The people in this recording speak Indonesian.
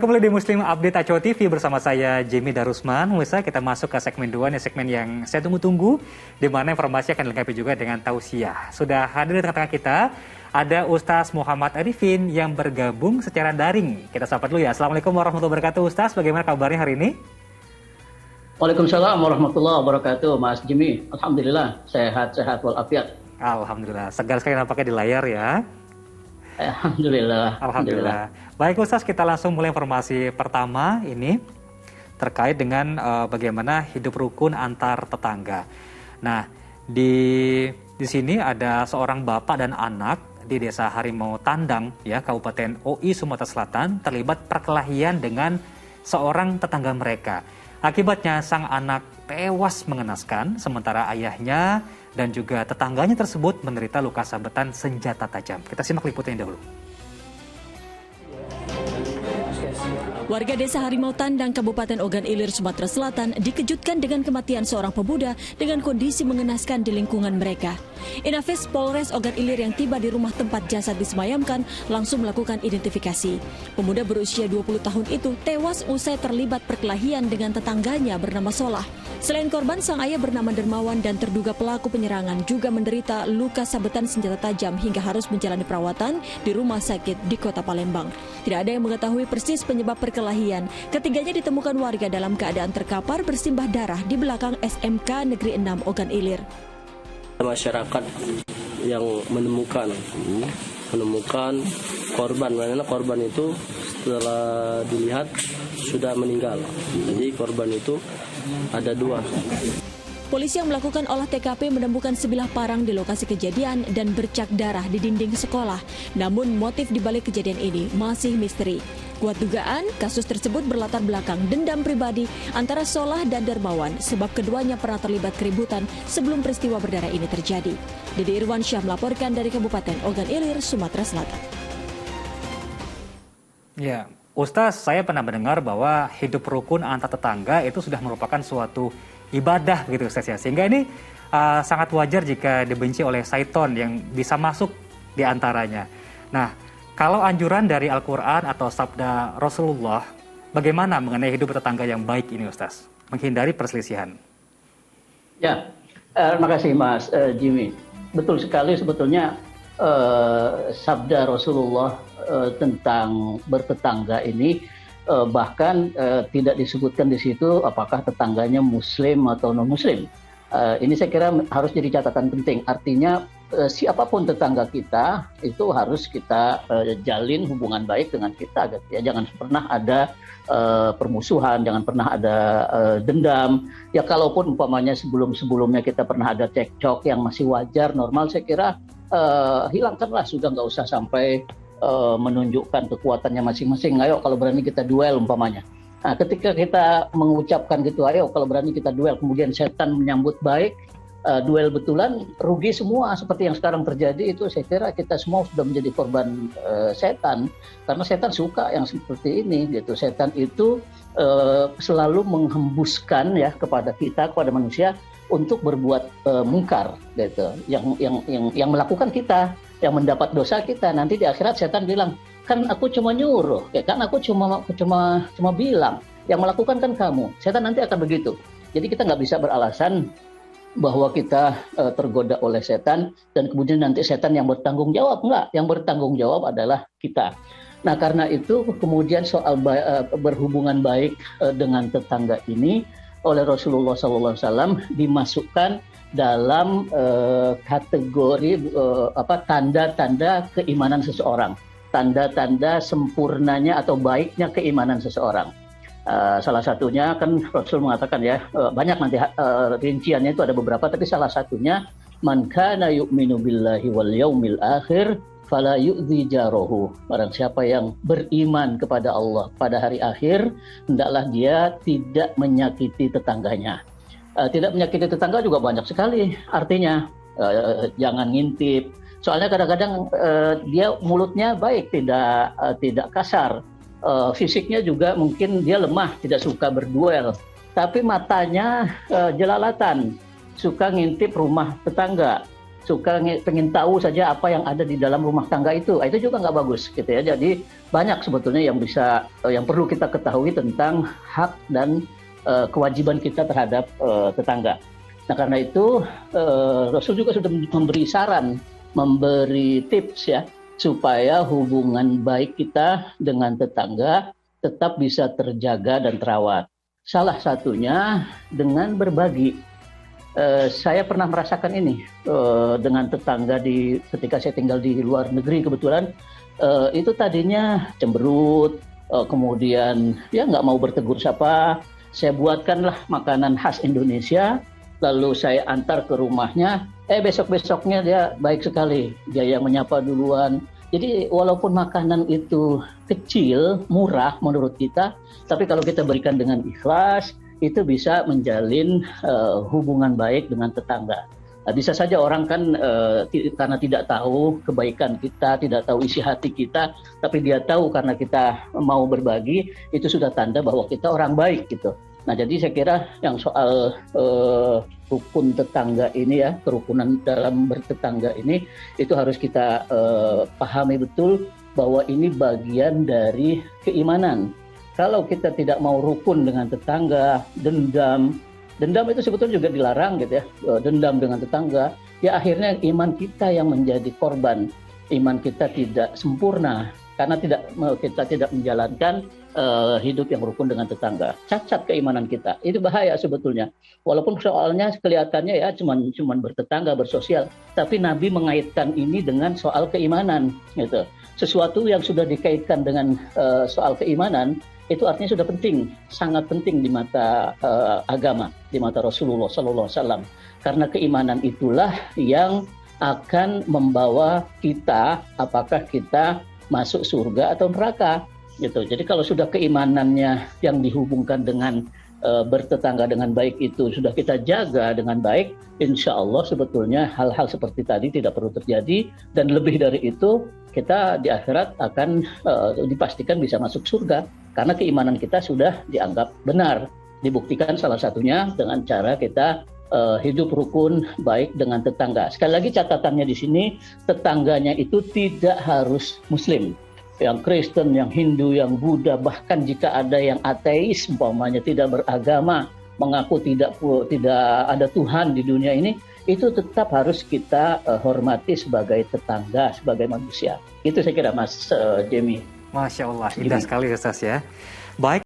Kembali di Muslim Update Aco TV bersama saya Jimmy Darusman. Pemirsa, kita masuk ke segmen 2 nih, segmen yang saya tunggu-tunggu, di mana informasi akan dilengkapi juga dengan tausiah. Sudah hadir di tengah-tengah kita, ada Ustaz Muhammad Arifin yang bergabung secara daring. Kita sapa dulu ya. Assalamualaikum warahmatullahi wabarakatuh. Ustaz, bagaimana kabarnya hari ini? Waalaikumsalam warahmatullahi wabarakatuh, Mas Jimmy. Alhamdulillah, sehat walafiat. Alhamdulillah, segar sekali nampaknya di layar ya. Alhamdulillah. Baik Ustaz, kita langsung mulai informasi pertama ini terkait dengan bagaimana hidup rukun antar tetangga. Nah, di sini ada seorang bapak dan anak di Desa Harimau Tandang ya, Kabupaten OI Sumatera Selatan terlibat perkelahian dengan seorang tetangga mereka. Akibatnya sang anak tewas mengenaskan, sementara ayahnya dan juga tetangganya tersebut menderita luka sabetan senjata tajam. Kita simak liputannya dahulu. Warga Desa Harimau Tandang, Kabupaten Ogan Ilir, Sumatera Selatan dikejutkan dengan kematian seorang pemuda dengan kondisi mengenaskan di lingkungan mereka. Inafis Polres Ogan Ilir yang tiba di rumah tempat jasad disemayamkan langsung melakukan identifikasi. Pemuda berusia 20 tahun itu tewas usai terlibat perkelahian dengan tetangganya bernama Solah. Selain korban, sang ayah bernama Dermawan dan terduga pelaku penyerangan juga menderita luka sabetan senjata tajam hingga harus menjalani perawatan di rumah sakit di Kota Palembang. Tidak ada yang mengetahui persis penyebab perkelahian. Ketiganya ditemukan warga dalam keadaan terkapar bersimbah darah di belakang SMK Negeri 6 Ogan Ilir. Masyarakat yang menemukan korban, mana korban itu setelah dilihat sudah meninggal. Jadi korban itu ada 2. Polisi yang melakukan olah TKP menemukan sebilah parang di lokasi kejadian dan bercak darah di dinding sekolah. Namun motif dibalik kejadian ini masih misteri. Kuat dugaan, kasus tersebut berlatar belakang dendam pribadi antara Solah dan Dermawan sebab keduanya pernah terlibat keributan sebelum peristiwa berdarah ini terjadi. Dede Irwansyah melaporkan dari Kabupaten Ogan Ilir, Sumatera Selatan. Ya, Ustaz, saya pernah mendengar bahwa hidup rukun antar tetangga itu sudah merupakan suatu ibadah gitu Ustaz ya. Sehingga ini sangat wajar jika dibenci oleh syaiton yang bisa masuk di antaranya. Nah, kalau anjuran dari Al-Quran atau sabda Rasulullah, bagaimana mengenai hidup tetangga yang baik ini Ustaz? Menghindari perselisihan. Ya, terima kasih Mas Jimmy. Betul sekali sebetulnya sabda Rasulullah tentang bertetangga ini bahkan tidak disebutkan di situ apakah tetangganya muslim atau non muslim. Ini saya kira harus jadi catatan penting. Artinya siapapun tetangga kita itu harus kita jalin hubungan baik dengan kita gitu ya. Jangan pernah ada permusuhan, jangan pernah ada dendam. Ya kalaupun umpamanya sebelumnya kita pernah ada cekcok yang masih wajar, normal, saya kira hilangkanlah, sudah nggak usah sampai menunjukkan kekuatannya masing-masing. Ayo kalau berani kita duel umpamanya. Nah, ketika kita mengucapkan gitu, ayo kalau berani kita duel, kemudian setan menyambut baik, duel betulan, rugi semua seperti yang sekarang terjadi. Itu saya kira kita semua sudah menjadi korban setan, karena setan suka yang seperti ini gitu. Setan itu selalu menghembuskan ya kepada kita, kepada manusia untuk berbuat mungkar gitu, yang melakukan kita, yang mendapat dosa kita. Nanti di akhirat setan bilang, kan aku cuma nyuruh, ya kan aku cuma bilang, yang melakukan kan kamu. Setan nanti akan begitu. Jadi kita nggak bisa beralasan bahwa kita tergoda oleh setan dan kemudian nanti setan yang bertanggung jawab. Enggak, yang bertanggung jawab adalah kita. Nah karena itu kemudian soal berhubungan baik dengan tetangga ini oleh Rasulullah SAW dimasukkan dalam kategori tanda-tanda keimanan seseorang, tanda-tanda sempurnanya atau baiknya keimanan seseorang. Salah satunya kan Rasul mengatakan ya, banyak nanti rinciannya itu ada beberapa, tapi salah satunya man kana yu'minu billahi wal yaumil akhir fala yu'dzi jarahu. Barang siapa yang beriman kepada Allah pada hari akhir, hendaklah dia tidak menyakiti tetangganya. Tidak menyakiti tetangga juga banyak sekali artinya. Jangan ngintip. Soalnya kadang-kadang dia mulutnya baik, tidak kasar. Fisiknya juga mungkin dia lemah, tidak suka berduel. Tapi matanya jelalatan, suka ngintip rumah tetangga. pengen tahu saja apa yang ada di dalam rumah tangga itu juga nggak bagus gitu ya. Jadi banyak sebetulnya yang perlu kita ketahui tentang hak dan kewajiban kita terhadap tetangga. Nah karena itu Rasul juga sudah memberi saran, memberi tips ya supaya hubungan baik kita dengan tetangga tetap bisa terjaga dan terawat. Salah satunya dengan berbagi. Saya pernah merasakan ini dengan tetangga ketika saya tinggal di luar negeri kebetulan. Itu tadinya cemberut, kemudian ya nggak mau bertegur sapa. Saya buatkanlah makanan khas Indonesia, lalu saya antar ke rumahnya. Besok-besoknya dia baik sekali, dia yang menyapa duluan. Jadi walaupun makanan itu kecil, murah menurut kita, tapi kalau kita berikan dengan ikhlas, itu bisa menjalin hubungan baik dengan tetangga. Bisa saja orang kan karena tidak tahu kebaikan kita, tidak tahu isi hati kita, tapi dia tahu karena kita mau berbagi, itu sudah tanda bahwa kita orang baik gitu. Nah jadi saya kira yang soal rukun tetangga ini ya, kerukunan dalam bertetangga ini, itu harus kita pahami betul bahwa ini bagian dari keimanan. Kalau kita tidak mau rukun dengan tetangga, dendam itu sebetulnya juga dilarang gitu ya, dendam dengan tetangga, ya akhirnya iman kita yang menjadi korban, iman kita tidak sempurna karena kita tidak menjalankan hidup yang rukun dengan tetangga, cacat keimanan kita, itu bahaya sebetulnya. Walaupun soalnya kelihatannya ya cuman bertetangga, bersosial, tapi Nabi mengaitkan ini dengan soal keimanan gitu. Sesuatu yang sudah dikaitkan dengan soal keimanan, itu artinya sudah penting, sangat penting di mata agama, di mata Rasulullah SAW. Karena keimanan itulah yang akan membawa kita, apakah kita masuk surga atau neraka. Gitu. Jadi kalau sudah keimanannya yang dihubungkan dengan bertetangga dengan baik itu sudah kita jaga dengan baik, insya Allah sebetulnya hal-hal seperti tadi tidak perlu terjadi, dan lebih dari itu kita di akhirat akan dipastikan bisa masuk surga karena keimanan kita sudah dianggap benar. Dibuktikan salah satunya dengan cara kita hidup rukun baik dengan tetangga. Sekali lagi catatannya di sini, tetangganya itu tidak harus Muslim. Yang Kristen, yang Hindu, yang Buddha, bahkan jika ada yang ateis umpamanya, tidak beragama, mengaku tidak ada Tuhan di dunia ini, itu tetap harus kita hormati sebagai tetangga, sebagai manusia. Itu saya kira Mas Jimmy. Masya Allah, indah sekali Ustaz ya. Baik.